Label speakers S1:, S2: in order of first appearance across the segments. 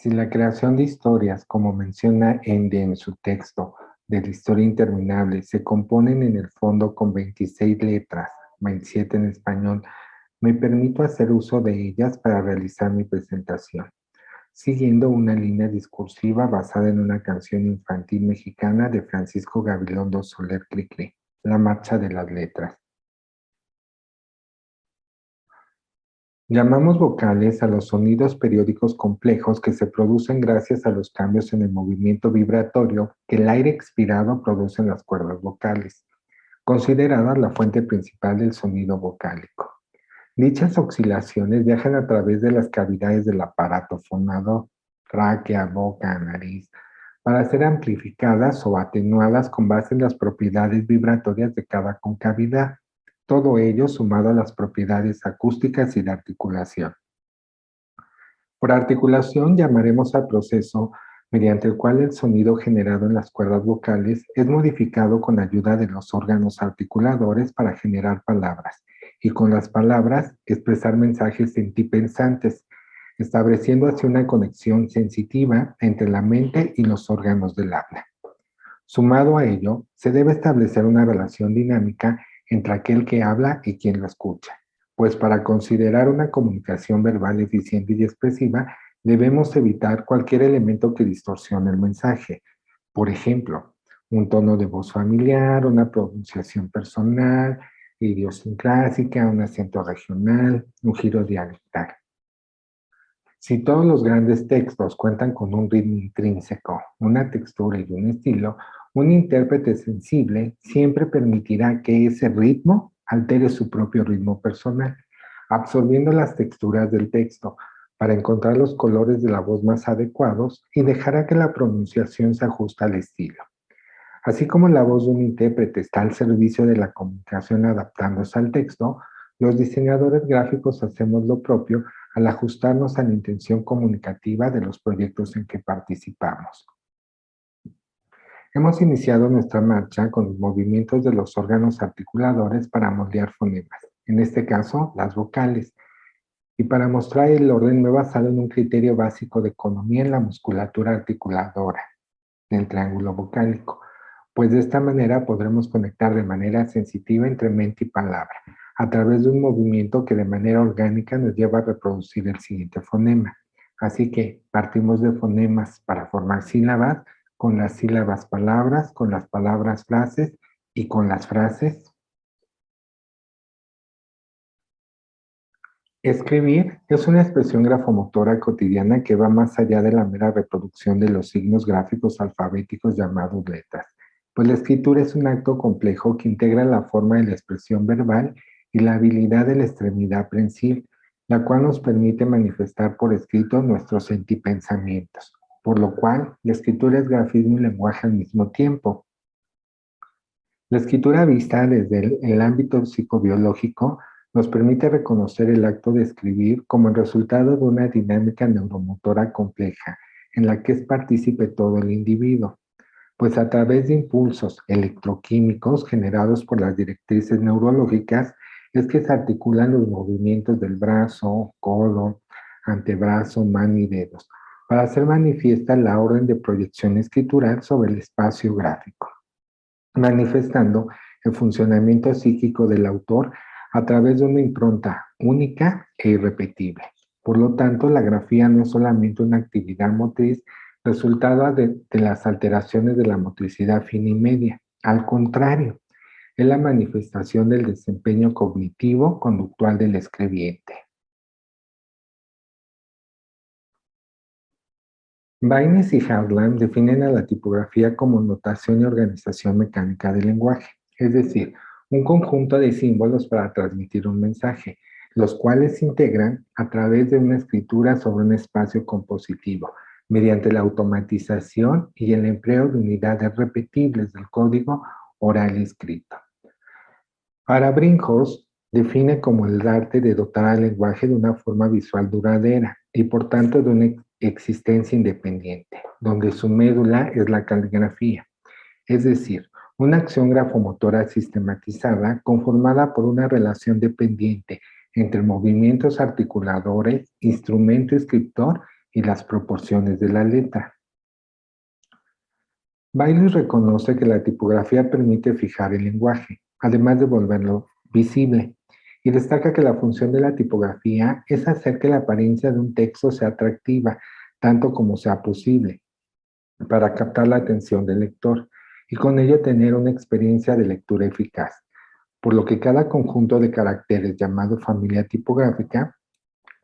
S1: Si la creación de historias, como menciona Ende en su texto de la historia interminable, se componen en el fondo con 26 letras, 27 en español, me permito hacer uso de ellas para realizar mi presentación, siguiendo una línea discursiva basada en una canción infantil mexicana de Francisco Gabilondo Soler Cricri, La Marcha de las Letras. Llamamos vocales a los sonidos periódicos complejos que se producen gracias a los cambios en el movimiento vibratorio que el aire expirado produce en las cuerdas vocales, consideradas la fuente principal del sonido vocálico. Dichas oscilaciones viajan a través de las cavidades del aparato fonador, tráquea, boca, nariz, para ser amplificadas o atenuadas con base en las propiedades vibratorias de cada concavidad. Todo ello sumado a las propiedades acústicas y de articulación. Por articulación llamaremos al proceso mediante el cual el sonido generado en las cuerdas vocales es modificado con ayuda de los órganos articuladores para generar palabras y con las palabras expresar mensajes sentipensantes, estableciendo así una conexión sensitiva entre la mente y los órganos del habla. Sumado a ello, se debe establecer una relación dinámica entre aquel que habla y quien lo escucha, pues para considerar una comunicación verbal eficiente y expresiva, debemos evitar cualquier elemento que distorsione el mensaje. Por ejemplo, un tono de voz familiar, una pronunciación personal, idiosincrásica, un acento regional, un giro dialectal. Si todos los grandes textos cuentan con un ritmo intrínseco, una textura y un estilo, un intérprete sensible siempre permitirá que ese ritmo altere su propio ritmo personal, absorbiendo las texturas del texto para encontrar los colores de la voz más adecuados y dejará que la pronunciación se ajuste al estilo. Así como la voz de un intérprete está al servicio de la comunicación adaptándose al texto, los diseñadores gráficos hacemos lo propio al ajustarnos a la intención comunicativa de los proyectos en que participamos. Hemos iniciado nuestra marcha con los movimientos de los órganos articuladores para moldear fonemas, en este caso las vocales, y para mostrar el orden me he basado en un criterio básico de economía en la musculatura articuladora del triángulo vocálico, pues de esta manera podremos conectar de manera sensitiva entre mente y palabra, a través de un movimiento que de manera orgánica nos lleva a reproducir el siguiente fonema. Así que partimos de fonemas para formar sílabas, con las sílabas palabras, con las palabras frases y con las frases. Escribir es una expresión grafomotora cotidiana que va más allá de la mera reproducción de los signos gráficos alfabéticos llamados letras, pues la escritura es un acto complejo que integra la forma de la expresión verbal y la habilidad de la extremidad prensil, la cual nos permite manifestar por escrito nuestros sentipensamientos, por lo cual la escritura es grafismo y lenguaje al mismo tiempo. La escritura vista desde el ámbito psicobiológico nos permite reconocer el acto de escribir como el resultado de una dinámica neuromotora compleja en la que es partícipe todo el individuo, pues a través de impulsos electroquímicos generados por las directrices neurológicas es que se articulan los movimientos del brazo, codo, antebrazo, mano y dedos, para hacer manifiesta la orden de proyección escritural sobre el espacio gráfico, manifestando el funcionamiento psíquico del autor a través de una impronta única e irrepetible. Por lo tanto, la grafía no es solamente una actividad motriz resultada de las alteraciones de la motricidad fina y media. Al contrario, es la manifestación del desempeño cognitivo conductual del escribiente. Baynes y Hartland definen a la tipografía como notación y organización mecánica del lenguaje, es decir, un conjunto de símbolos para transmitir un mensaje, los cuales se integran a través de una escritura sobre un espacio compositivo, mediante la automatización y el empleo de unidades repetibles del código oral y escrito. Para Brinkhorst, define como el arte de dotar al lenguaje de una forma visual duradera y por tanto de una existencia independiente, donde su médula es la caligrafía, es decir, una acción grafomotora sistematizada conformada por una relación dependiente entre movimientos articuladores, instrumento escritor y las proporciones de la letra. Bailey reconoce que la tipografía permite fijar el lenguaje, además de volverlo visible, y destaca que la función de la tipografía es hacer que la apariencia de un texto sea atractiva, tanto como sea posible, para captar la atención del lector y con ello tener una experiencia de lectura eficaz, por lo que cada conjunto de caracteres llamado familia tipográfica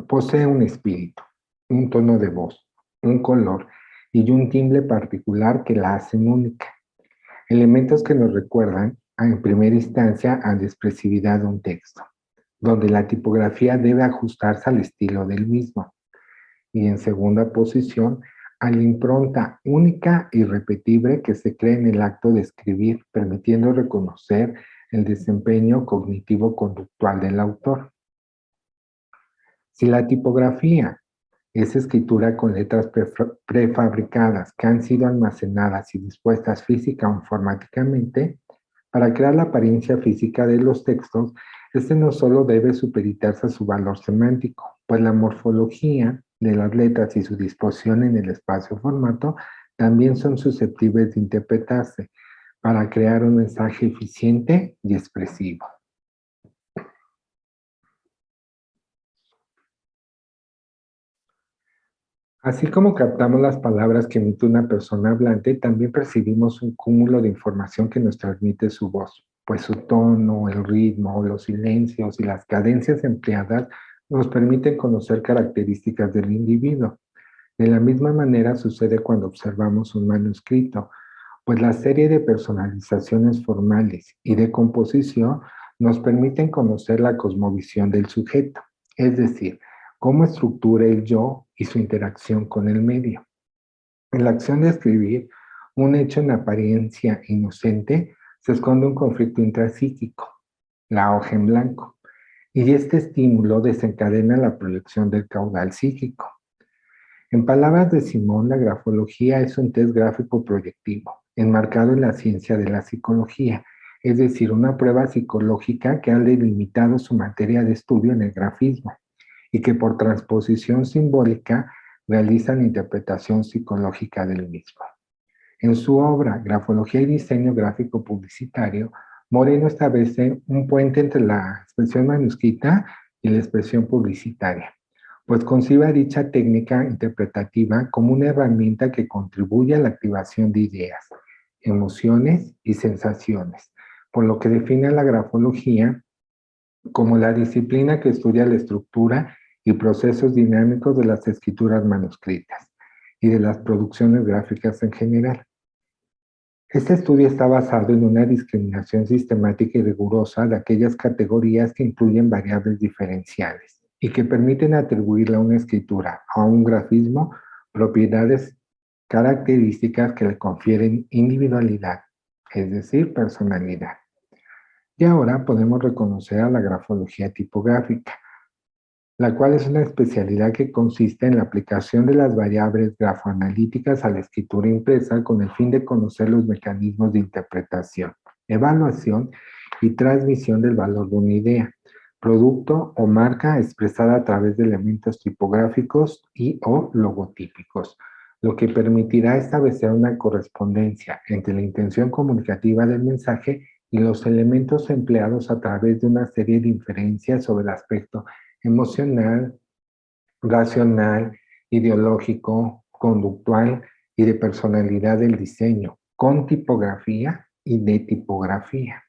S1: posee un espíritu, un tono de voz, un color y un timbre particular que la hacen única. Elementos que nos recuerdan, en primera instancia, a la expresividad de un texto, donde la tipografía debe ajustarse al estilo del mismo. Y en segunda posición, a la impronta única y repetible que se crea en el acto de escribir, permitiendo reconocer el desempeño cognitivo-conductual del autor. Si la tipografía es escritura con letras prefabricadas que han sido almacenadas y dispuestas física o informáticamente, para crear la apariencia física de los textos, este no solo debe supeditarse a su valor semántico, pues la morfología de las letras y su disposición en el espacio-formato también son susceptibles de interpretarse para crear un mensaje eficiente y expresivo. Así como captamos las palabras que emite una persona hablante, también percibimos un cúmulo de información que nos transmite su voz, pues su tono, el ritmo, los silencios y las cadencias empleadas nos permiten conocer características del individuo. De la misma manera sucede cuando observamos un manuscrito, pues la serie de personalizaciones formales y de composición nos permiten conocer la cosmovisión del sujeto, es decir, cómo estructura el yo y su interacción con el medio. En la acción de escribir, un hecho en apariencia inocente se esconde un conflicto intrapsíquico, la hoja en blanco, y este estímulo desencadena la proyección del caudal psíquico. En palabras de Simón, la grafología es un test gráfico proyectivo, enmarcado en la ciencia de la psicología, es decir, una prueba psicológica que ha delimitado su materia de estudio en el grafismo y que por transposición simbólica realiza la interpretación psicológica del mismo. En su obra Grafología y Diseño Gráfico Publicitario, Moreno establece un puente entre la expresión manuscrita y la expresión publicitaria, pues concibe dicha técnica interpretativa como una herramienta que contribuye a la activación de ideas, emociones y sensaciones, por lo que define a la grafología como la disciplina que estudia la estructura y procesos dinámicos de las escrituras manuscritas y de las producciones gráficas en general. Este estudio está basado en una discriminación sistemática y rigurosa de aquellas categorías que incluyen variables diferenciales y que permiten atribuirle a una escritura o a un grafismo propiedades características que le confieren individualidad, es decir, personalidad. Y ahora podemos reconocer a la grafología tipográfica, la cual es una especialidad que consiste en la aplicación de las variables grafoanalíticas a la escritura impresa con el fin de conocer los mecanismos de interpretación, evaluación y transmisión del valor de una idea, producto o marca expresada a través de elementos tipográficos y o logotípicos, lo que permitirá establecer una correspondencia entre la intención comunicativa del mensaje y los elementos empleados a través de una serie de inferencias sobre el aspecto emocional, racional, ideológico, conductual y de personalidad del diseño, con tipografía y de tipografía.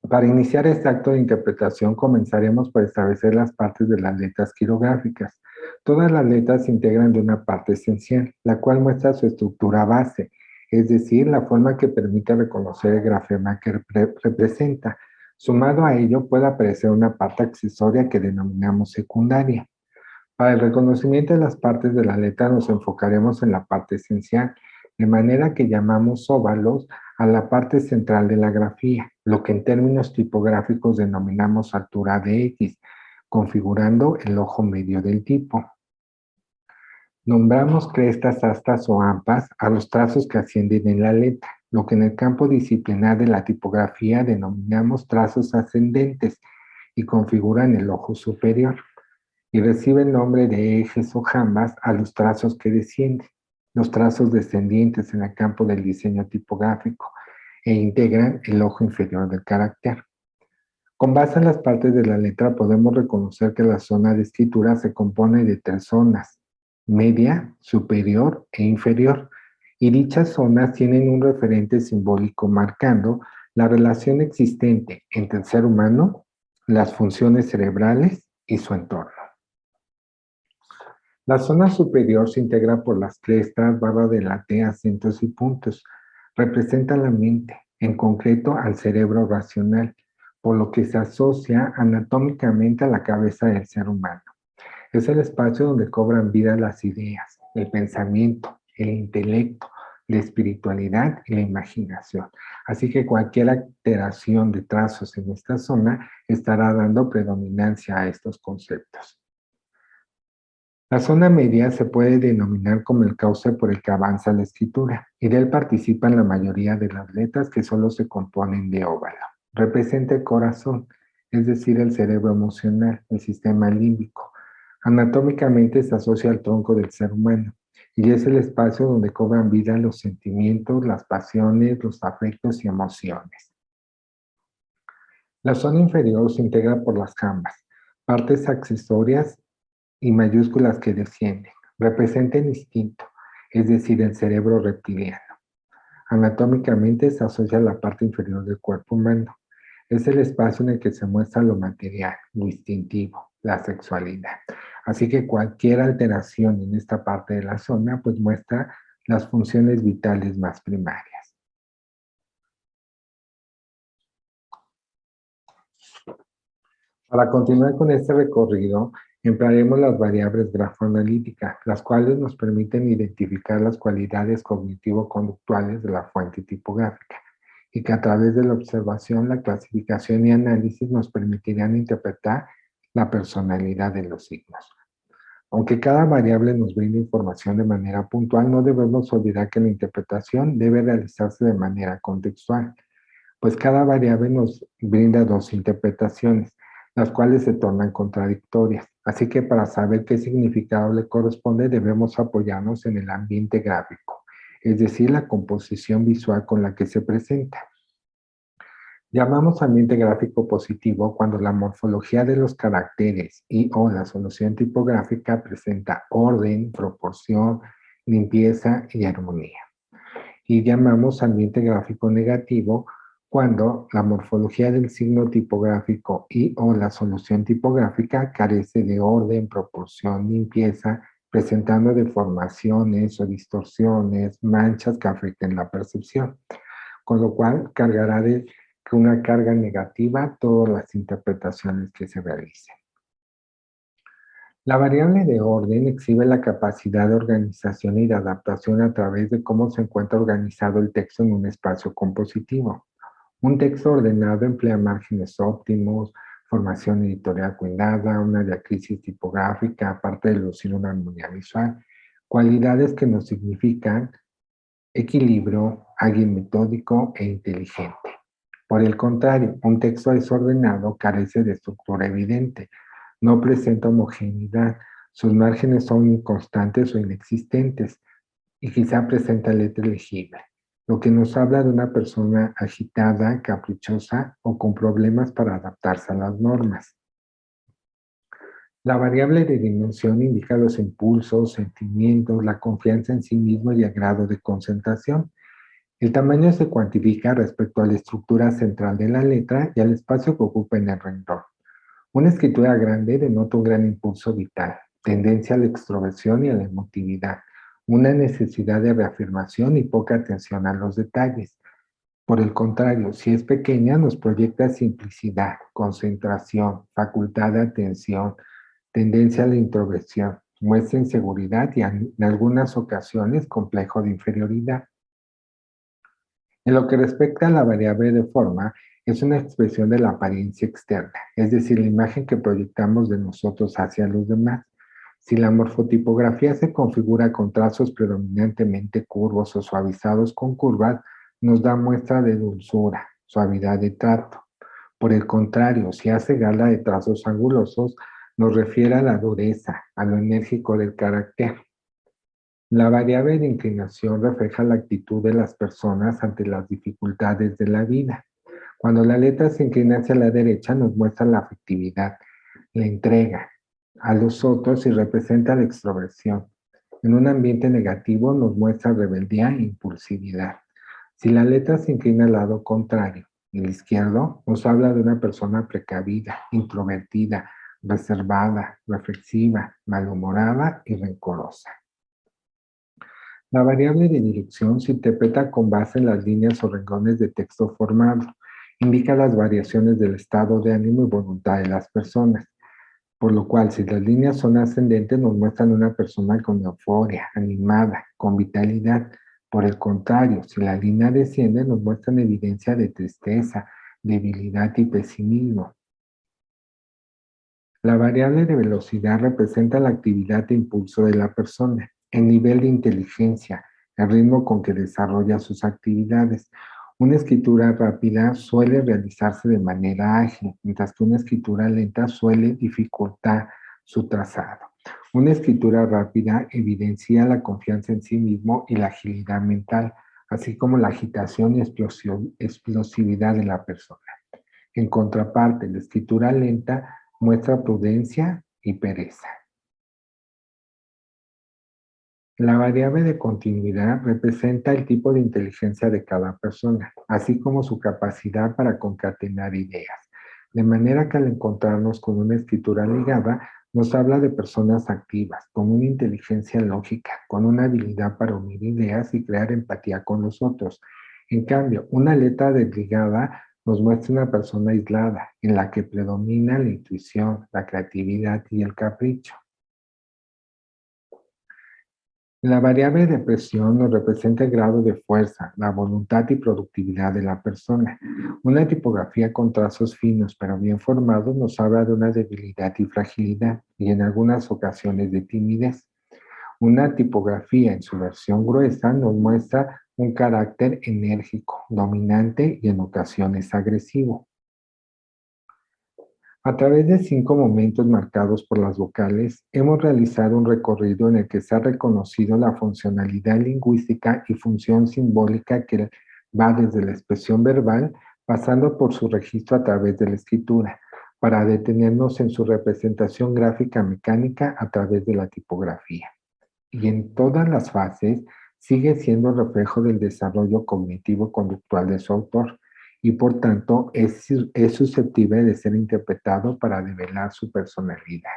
S1: Para iniciar este acto de interpretación, comenzaremos por establecer las partes de las letras quirográficas. Todas las letras se integran de una parte esencial, la cual muestra su estructura base, es decir, la forma que permite reconocer el grafema que representa. Sumado a ello, puede aparecer una parte accesoria que denominamos secundaria. Para el reconocimiento de las partes de la letra nos enfocaremos en la parte esencial, de manera que llamamos óvalos a la parte central de la grafía, lo que en términos tipográficos denominamos altura de X, configurando el ojo medio del tipo. Nombramos crestas, astas o ampas a los trazos que ascienden en la letra, lo que en el campo disciplinar de la tipografía denominamos trazos ascendentes, y configuran el ojo superior, y recibe el nombre de ejes o jambas a los trazos que descienden, los trazos descendientes en el campo del diseño tipográfico, e integran el ojo inferior del carácter. Con base en las partes de la letra podemos reconocer que la zona de escritura se compone de 3 zonas: media, superior e inferior, y dichas zonas tienen un referente simbólico marcando la relación existente entre el ser humano, las funciones cerebrales y su entorno. La zona superior se integra por las crestas, barra de la T, acentos y puntos. Representa la mente, en concreto al cerebro racional, por lo que se asocia anatómicamente a la cabeza del ser humano. Es el espacio donde cobran vida las ideas, el pensamiento, el intelecto, la espiritualidad y la imaginación. Así que cualquier alteración de trazos en esta zona estará dando predominancia a estos conceptos. La zona media se puede denominar como el cauce por el que avanza la escritura, y de él participan la mayoría de las letras que solo se componen de óvalo. Representa el corazón, es decir, el cerebro emocional, el sistema límbico. Anatómicamente se asocia al tronco del ser humano, y es el espacio donde cobran vida los sentimientos, las pasiones, los afectos y emociones. La zona inferior se integra por las jambas, partes accesorias y mayúsculas que descienden. Representa el instinto, es decir, el cerebro reptiliano. Anatómicamente se asocia a la parte inferior del cuerpo humano. Es el espacio en el que se muestra lo material, lo instintivo, la sexualidad. Así que cualquier alteración en esta parte de la zona pues muestra las funciones vitales más primarias. Para continuar con este recorrido, emplearemos las variables grafoanalíticas, las cuales nos permiten identificar las cualidades cognitivo-conductuales de la fuente tipográfica, y que a través de la observación, la clasificación y análisis nos permitirán interpretar la personalidad de los signos. Aunque cada variable nos brinda información de manera puntual, no debemos olvidar que la interpretación debe realizarse de manera contextual, pues cada variable nos brinda dos interpretaciones, las cuales se tornan contradictorias. Así que para saber qué significado le corresponde, debemos apoyarnos en el ambiente gráfico, es decir, la composición visual con la que se presenta. Llamamos ambiente gráfico positivo cuando la morfología de los caracteres y o la solución tipográfica presenta orden, proporción, limpieza y armonía. Y llamamos ambiente gráfico negativo cuando la morfología del signo tipográfico y o la solución tipográfica carece de orden, proporción, limpieza, presentando deformaciones o distorsiones, manchas que afecten la percepción, con lo cual cargará de una carga negativa todas las interpretaciones que se realicen. La variable de orden exhibe la capacidad de organización y de adaptación a través de cómo se encuentra organizado el texto en un espacio compositivo. Un texto ordenado emplea márgenes óptimos, formación editorial cuidada, una diacrisis tipográfica, aparte de lucir una armonía visual, cualidades que nos significan equilibrio, alguien metódico e inteligente. Por el contrario, un texto desordenado carece de estructura evidente, no presenta homogeneidad, sus márgenes son inconstantes o inexistentes y quizá presenta letra legible, lo que nos habla de una persona agitada, caprichosa o con problemas para adaptarse a las normas. La variable de dimensión indica los impulsos, sentimientos, la confianza en sí mismo y el grado de concentración. El tamaño se cuantifica respecto a la estructura central de la letra y al espacio que ocupa en el renglón. Una escritura grande denota un gran impulso vital, tendencia a la extroversión y a la emotividad, una necesidad de reafirmación y poca atención a los detalles. Por el contrario, si es pequeña, nos proyecta simplicidad, concentración, facultad de atención, tendencia a la introversión, muestra inseguridad y en algunas ocasiones complejo de inferioridad. En lo que respecta a la variable de forma, es una expresión de la apariencia externa, es decir, la imagen que proyectamos de nosotros hacia los demás. Si la morfotipografía se configura con trazos predominantemente curvos o suavizados con curvas, nos da muestra de dulzura, suavidad de trato. Por el contrario, si hace gala de trazos angulosos, nos refiere a la dureza, a lo enérgico del carácter. La variable de inclinación refleja la actitud de las personas ante las dificultades de la vida. Cuando la letra se inclina hacia la derecha, nos muestra la afectividad, la entrega a los otros y representa la extroversión. En un ambiente negativo nos muestra rebeldía e impulsividad. Si la letra se inclina al lado contrario, el izquierdo, nos habla de una persona precavida, introvertida, reservada, reflexiva, malhumorada y rencorosa. La variable de dirección se interpreta con base en las líneas o renglones de texto formado. Indica las variaciones del estado de ánimo y voluntad de las personas. Por lo cual, si las líneas son ascendentes, nos muestran una persona con euforia, animada, con vitalidad. Por el contrario, si la línea desciende, nos muestran evidencia de tristeza, debilidad y pesimismo. La variable de velocidad representa la actividad e impulso de la persona, el nivel de inteligencia, el ritmo con que desarrolla sus actividades. Una escritura rápida suele realizarse de manera ágil, mientras que una escritura lenta suele dificultar su trazado. Una escritura rápida evidencia la confianza en sí mismo y la agilidad mental, así como la agitación y explosividad de la persona. En contraparte, la escritura lenta muestra prudencia y pereza. La variable de continuidad representa el tipo de inteligencia de cada persona, así como su capacidad para concatenar ideas. De manera que al encontrarnos con una escritura ligada, nos habla de personas activas, con una inteligencia lógica, con una habilidad para unir ideas y crear empatía con los otros. En cambio, una letra desligada nos muestra una persona aislada, en la que predomina la intuición, la creatividad y el capricho. La variable de presión nos representa el grado de fuerza, la voluntad y productividad de la persona. Una tipografía con trazos finos pero bien formados nos habla de una debilidad y fragilidad y en algunas ocasiones de timidez. Una tipografía en su versión gruesa nos muestra un carácter enérgico, dominante y en ocasiones agresivo. A través de 5 momentos marcados por las vocales, hemos realizado un recorrido en el que se ha reconocido la funcionalidad lingüística y función simbólica que va desde la expresión verbal, pasando por su registro a través de la escritura, para detenernos en su representación gráfica mecánica a través de la tipografía. Y en todas las fases sigue siendo reflejo del desarrollo cognitivo-conductual de su autor y por tanto es susceptible de ser interpretado para develar su personalidad.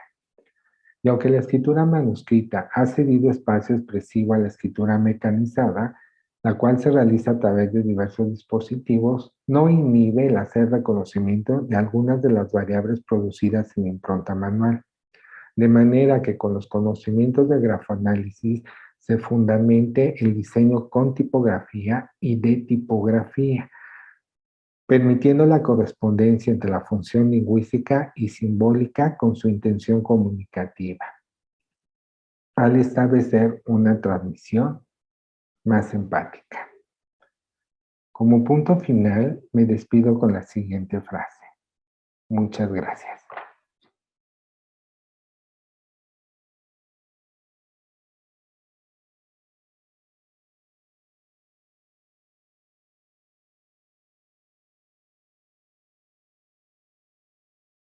S1: Y aunque la escritura manuscrita ha cedido espacio expresivo a la escritura mecanizada, la cual se realiza a través de diversos dispositivos, no inhibe el hacer reconocimiento de algunas de las variables producidas en la impronta manual. De manera que con los conocimientos de grafoanálisis se fundamente el diseño con tipografía y de tipografía, permitiendo la correspondencia entre la función lingüística y simbólica con su intención comunicativa, al establecer una transmisión más empática. Como punto final, me despido con la siguiente frase. Muchas gracias.